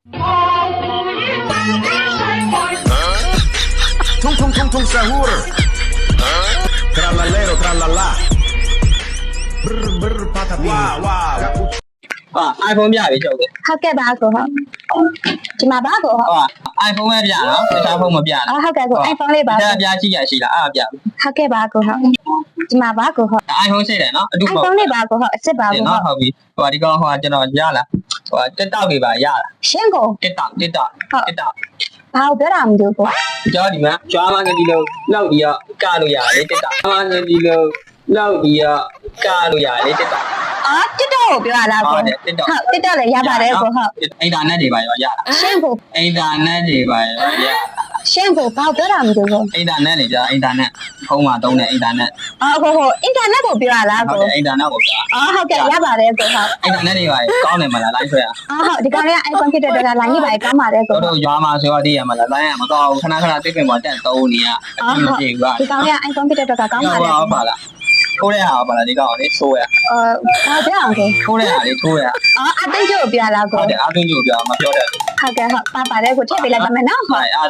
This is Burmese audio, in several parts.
Tung tung tung tung sahur. Tralalero tralala. Brr brr patati. Wow wow. ဟာ iPhone ပြပြီချုပ်တယ် ဟုတ်ကဲ့ပါကိုဟုတ်ဒီမှာပါကိုဟုတ် ဟာ iPhone ပဲပြနော်တခြားဖုန်းမပြ အော်ဟုတ်ကဲ့ကို iPhone လေးပါ တခြားပြကြည့်ရရှိလားအားပြ ဟုတ်ကဲ့ပါကိုဟုတ်ဒီမှာပါကိုဟုတ် iPhone ရှိတယ်နော်အတူပေါ့ iPhone လေးပါကိုဟုတ်အစ်စ်ပါကို နော် ဟုတ် ဟုတ်ပြီဟိုဒီကောင်ဟိုကျွန်တော်ရလားဟို TikTok တွေပါရလား ရှင်းကို TikTok ဘာလို့ပြောတာမသိဘူးကို ကျော်ဒီမှာကျွားမကဒီလိုလောက်ပြီးတော့ကလို့ရတယ် TikTok ကျွားမကဒီလိုလောက်ပြီးတော့ကလို့ရတယ် TikTok အော် TikTok ကိုပြောရလားကို ဟုတ်တယ် TikTok ဟုတ် TikTok လည်းရပါတယ်ကိုဟုတ် အင်တာနက်တွေပါရောရလား ရှင်းကို အင်တာနက်တွေပါရောရ ရှင်းကိုဘာလို့ပြောတာမသိဘူးကို အင်တာနက်တွေကြာအင်တာနက်ဖုန်းမှာသုံးတဲ့အင်တာနက် အော်ကိုဟုတ်အင်တာနက်ကိုပြောရလား ဟုတ် ကို တယ်အင်တာနက်ကိုကြာ အော်ဟုတ်ကဲ့ရပါတယ်ကိုဟုတ် အင်တာနက်တွေပါကောင်းတယ်မလားလိုင်းဆွဲရ အော်ဟုတ်ဒီကောင်လေးက iPhone ဖြစ်တဲ့တော့ line ကြီးပါကောင်းပါတယ်ကို တို့တို့ရွာမှာဆိုတော့တည်ရမှာလားလိုင်းရမကောင်းဘူးခဏခဏတိတ်ပင်ပေါ်တက်သုံးနေရအပြည့်မပြေဘူးက ဒီကောင်လေးက iPhone ဖြစ်တဲ့တော့ကောင်းပါတယ် ဟုတ်ပါလားထိုးတဲ့ဟာပါလားဒီကောင်လေးဆိုးရ ဘာပြောအောင်ကို ထိုးတဲ့ဟာလေးထိုးရ အော်အသိကျိုးပြောရလား ဟု ကို တ်တယ်အားသွင်းကြည့်ပြမပြောတတ်ဘူး ဟုတ်ကဲ့ဟုတ်ပါပါတယ်ကိုထည့်ပေးလိုက်ပါမယ်နော်ဟုတ် အဲ့ဒါ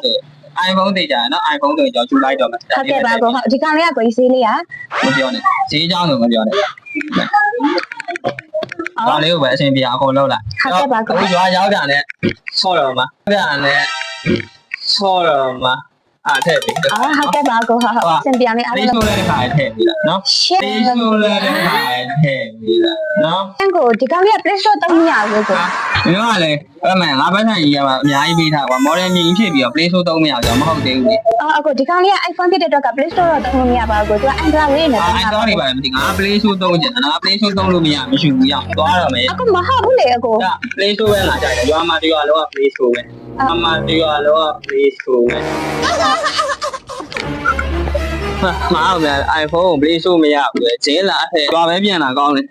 iPhone သိကြရနော် iPhone တွေကြောင်းကျူလိုက်တော့မယ် ဟုတ်ကဲ့ပါကိုဟုတ်ဒီကောင်လေးကကိုကြီးစေးလေးอ่ะ မပြောနဲ့ဈေးကြောင်းဆိုမပြောနဲ့ဒါလေးကိုပဲအဆင်ပြေအောင်အကုန်လုပ်လိုက်အခုရွာရောက်တာနဲ့ဆော့တော်မှာဒါနဲ့ဆော့တော်မှာအားထည့်ပြီ အော်ဟုတ်ကဲ့ပါကိုဟုတ်ဟုတ်စင်ပြန်လေးအား လေး လုံး ဆိုးတဲ့ခါထည့်ပြီလားနော် ရှင်း လေးဆိုးတဲ့ခါထည့်ပြီလားနော် ကိုဒီကောင်လေးက Play Store တုံးမရဘူးကို ဒီကလည်းအဲ့မဲ့ငါဘက်ဆိုင်ကြီးကမှအများကြီးပေးထားကွာ model မြင်ဖြစ်ပြီးတော့ Play Store သုံးမရကြမဟုတ်သေးဘူးလေ အော်အခုဒီကောင်လေးက iPhone ဖြစ်တဲ့တော့ Play Store တော့တုံးမရပါဘူးကိုသူက Android လေးနဲ့ အဲ့ တုံးတာ တော့နေပါမသိငါ Play Store သုံးကြတယ်ငါ Play Store သုံးလို့မရမရှိဘူးရောက်သွားရမယ် အခုမဟုတ်ဘူးလေအကို ဒါ Play Store ပဲငါကြိုက်တယ်ရွာမှာဒီရွာလောက Play Store ပဲအမဒီရွာလောက Play Store ပဲမအောင်ဗျာ iPhone ကို Play Store မရဘူးလေဂျင်းလာအဲ့ရွာပဲပြန်လာကောင်းတယ်